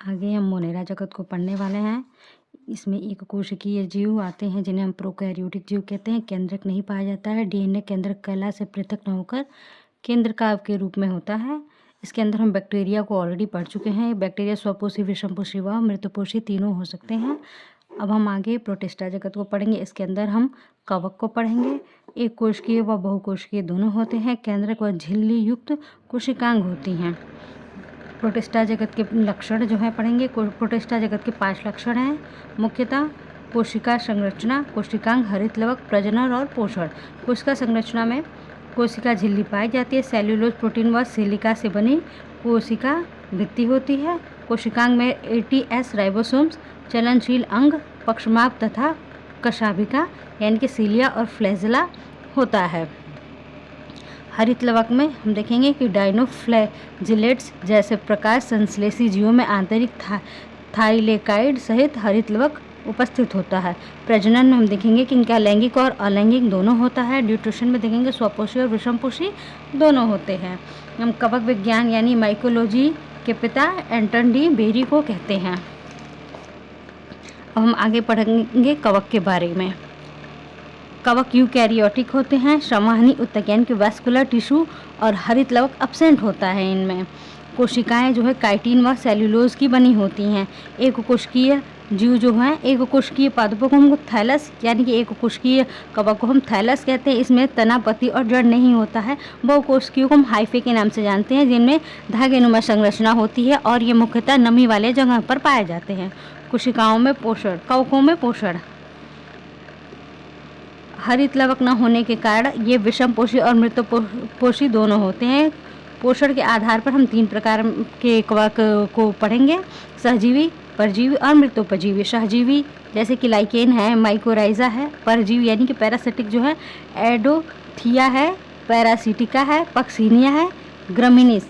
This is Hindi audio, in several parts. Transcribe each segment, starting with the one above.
आगे हम मोनेरा जगत को पढ़ने वाले हैं। इसमें एक कोशिकीय जीव आते हैं जिन्हें हम प्रोकैरियोटिक जीव कहते हैं। केंद्रक नहीं पाया जाता है। डीएनए केंद्रक कला से पृथक न होकर केंद्रकाव के रूप में होता है। इसके अंदर हम बैक्टीरिया को ऑलरेडी पढ़ चुके हैं। बैक्टीरिया स्वपोषी, विषमपोषी व मृतपोषी तीनों हो सकते हैं। अब हम आगे प्रोटिस्टा जगत को पढ़ेंगे। इसके अंदर हम कवक को पढ़ेंगे। एक कोशिकीय व बहुकोशिकीय दोनों होते हैं। केंद्रक व झिल्ली युक्त कोशिकांग होती हैं। प्रोटिस्टा जगत के लक्षण जो है पढ़ेंगे। प्रोटिस्टा जगत के 5 लक्षण हैं मुख्यतः: कोशिका संरचना, कोशिकांग, हरित लवक, प्रजनन और पोषण। कोशिका संरचना में कोशिका झिल्ली पाई जाती है। सेल्यूलोज प्रोटीन व सिलिका से बनी कोशिका भित्ति होती है। कोशिकांग में एटीएस राइबोसोम्स, चलनशील अंग, पक्षमाप तथा कशाभिका यानी कि सीलिया और फ्लैजेला होता है। हरित लवक में हम देखेंगे कि डाइनोफ्लैजिलेट्स जैसे प्रकाश संश्लेषी जीवों में आंतरिक थाइलेकाइड सहित हरित लवक उपस्थित होता है। प्रजनन में हम देखेंगे कि इनका लैंगिक और अलैंगिक दोनों होता है। न्यूट्रिशन में देखेंगे स्वपोषी और विषमपोषी दोनों होते हैं। हम कवक विज्ञान यानी माइकोलॉजी के पिता एंटन डी बेरी को कहते हैं। अब हम आगे पढ़ेंगे कवक के बारे में। कवक यूकैरियोटिक होते हैं। संवहनी ऊतक यानी कि वैस्कुलर टिश्यू और हरित लवक अब्सेंट होता है इनमें। कोशिकाएं जो है काइटिन व सेल्यूलोज की बनी होती हैं। एक कोशिकीय जीव जो हैं, एक कोशिकीय पादपों को हम थैलस यानी कि एक कोशिकीय कवक को हम थैलस कहते हैं। इसमें तना, पत्ती और जड़ नहीं होता है। बहुकोशिकीयों को हम हाइफे के नाम से जानते हैं, जिनमें धागेनुमा संरचना होती है और ये मुख्यतः नमी वाले जगह पर पाए जाते हैं। कोशिकाओं में पोषण, कवकों में पोषण। हरित लवक न होने के कारण ये विषमपोषी और मृतपोषी दोनों होते हैं। पोषण के आधार पर हम 3 प्रकार के कवक को पढ़ेंगे: सहजीवी, परजीवी और मृतोपजीवी। सहजीवी जैसे कि लाइकेन है, माइकोराइजा है। परजीवी यानी कि पैरासिटिक जो है एडोथिया है, पैरासिटिका है, पक्सिनिया है, ग्रामिनीस।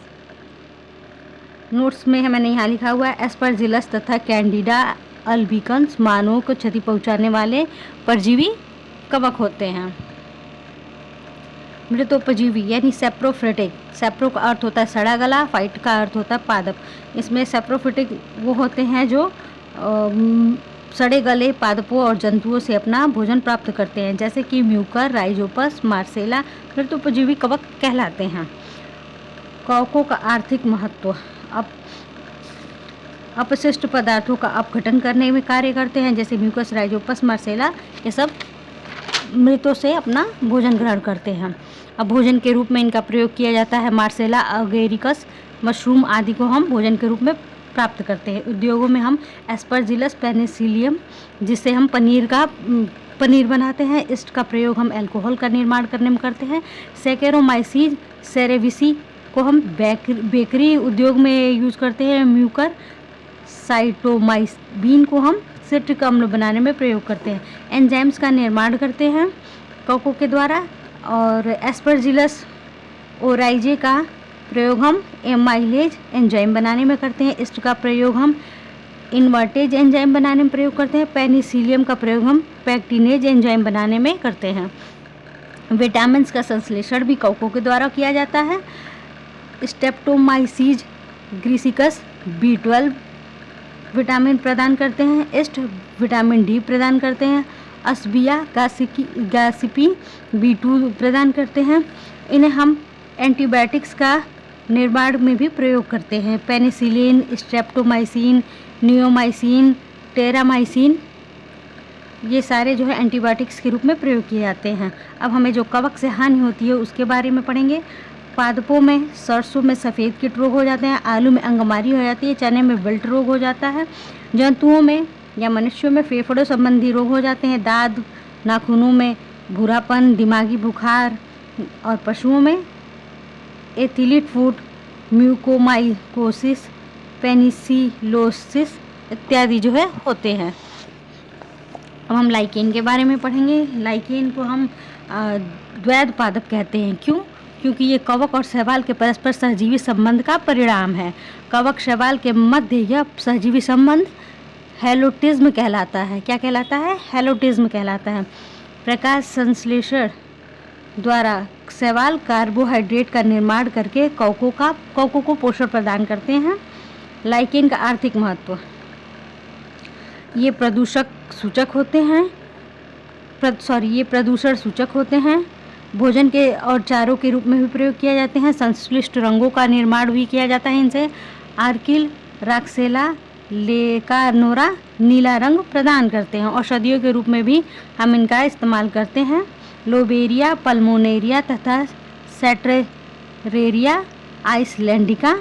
नोट्स में मैंने यहाँ लिखा हुआ है एस्परजिलस तथा कैंडिडा अल्बिकन्स मानवों को क्षति पहुँचाने वाले परजीवी कवक होते हैं। मृतोपजीवी यानी सेप्रोफिटिक। सेप्रो का अर्थ होता है सड़ा गला, फाइट का अर्थ होता है पादप। इसमें सेप्रोफिटिक वो होते हैं जो सड़े गले पादपों और जंतुओं से अपना भोजन प्राप्त करते हैं, जैसे कि म्यूकर, राइजोपस, मार्सेला मृतोपजीवी कवक कहलाते हैं। कवकों का आर्थिक महत्व। अपशिष्ट पदार्थों का अपघटन करने में कार्य करते हैं, जैसे म्यूकस, राइजोपस, मार्सेला ये सब मृतों से अपना भोजन ग्रहण करते हैं। अब भोजन के रूप में इनका प्रयोग किया जाता है। मार्सेला अगेरिकस, मशरूम आदि को हम भोजन के रूप में प्राप्त करते हैं। उद्योगों में हम एस्परजिलस पेनिसिलियम जिससे हम पनीर बनाते हैं। इस्ट का प्रयोग हम अल्कोहल का निर्माण करने में करते हैं। सैकेरोमाइसीज सेरेविसी को हम बेकरी उद्योग में यूज करते हैं। म्यूकर साइटोमाइसिन को हम सिट्रिक अम्ल बनाने में प्रयोग करते हैं। एंजाइम्स का निर्माण करते हैं कवकों के द्वारा। और एस्परजिलस ओराइजे का प्रयोग हम एमाइलेज एंजाइम बनाने में करते हैं। इस्ट का प्रयोग हम इन्वर्टेज एंजाइम बनाने में प्रयोग करते हैं। पेनिसिलियम का प्रयोग हम पैक्टिनेज एंजाइम बनाने में करते हैं। विटामिन का संश्लेषण भी कवकों के द्वारा किया जाता है। स्टेप्टोमाइसीज ग्रीसिकस B12 विटामिन प्रदान करते हैं। इस्ट विटामिन D प्रदान करते हैं। अस्बिया गैसिपी B2 प्रदान करते हैं। इन्हें हम एंटीबायोटिक्स का निर्माण में भी प्रयोग करते हैं। पेनिसिलिन, स्ट्रेप्टोमाइसिन, नियोमाइसिन, टेरामाइसिन ये सारे जो है एंटीबायोटिक्स के रूप में प्रयोग किए जाते हैं। अब हमें जो कवक से हानि होती है उसके बारे में पढ़ेंगे। पादपों में, सरसों में सफ़ेद कीट रोग हो जाते हैं। आलू में अंगमारी हो जाती है। चने में विल्ट रोग हो जाता है। जंतुओं में या मनुष्यों में फेफड़ों संबंधी रोग हो जाते हैं। दाद, नाखूनों में भूरापन, दिमागी बुखार। और पशुओं में एथिलीट फुट, म्यूकोमाइकोसिस, पेनिसिलोसिस इत्यादि जो है होते हैं। अब हम लाइकेन के बारे में पढ़ेंगे। लाइकेन को हम द्वैध पादप कहते हैं। क्योंकि ये कवक और शैवाल के परस्पर सहजीवी संबंध का परिणाम है। कवक शैवाल के मध्य यह सहजीवी संबंध हेलोटिज्म कहलाता है। क्या कहलाता है? हेलोटिज्म कहलाता है। प्रकाश संश्लेषण द्वारा शैवाल कार्बोहाइड्रेट का निर्माण करके कवकों को पोषण प्रदान करते हैं। लाइकेन का आर्थिक महत्व, ये प्रदूषक सूचक होते हैं, ये प्रदूषण सूचक होते हैं। भोजन के और चारों के रूप में भी प्रयोग किए जाते हैं। संश्लिष्ट रंगों का निर्माण भी किया जाता है इनसे। आर्किल, राक्सेला, लेकानोरा नीला रंग प्रदान करते हैं। औषधियों के रूप में भी हम इनका इस्तेमाल करते हैं। लोबेरिया पल्मोनेरिया तथा सेट्रेरेरिया आइसलैंडिका,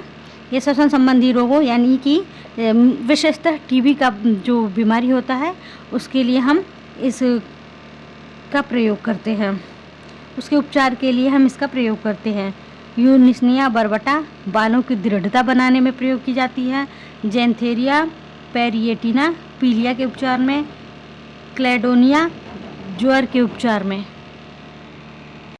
ये श्वसन संबंधी रोगों यानी कि विशेषतः टीबी का जो बीमारी होता है उसके लिए हम इसका प्रयोग करते हैं, उसके उपचार के लिए हम इसका प्रयोग करते हैं। यूनिस्निया बर्बटा बालों की दृढ़ता बनाने में प्रयोग की जाती है। जेंथेरिया पेरिएटिना पीलिया के उपचार में। क्लेडोनिया ज्वर के उपचार में।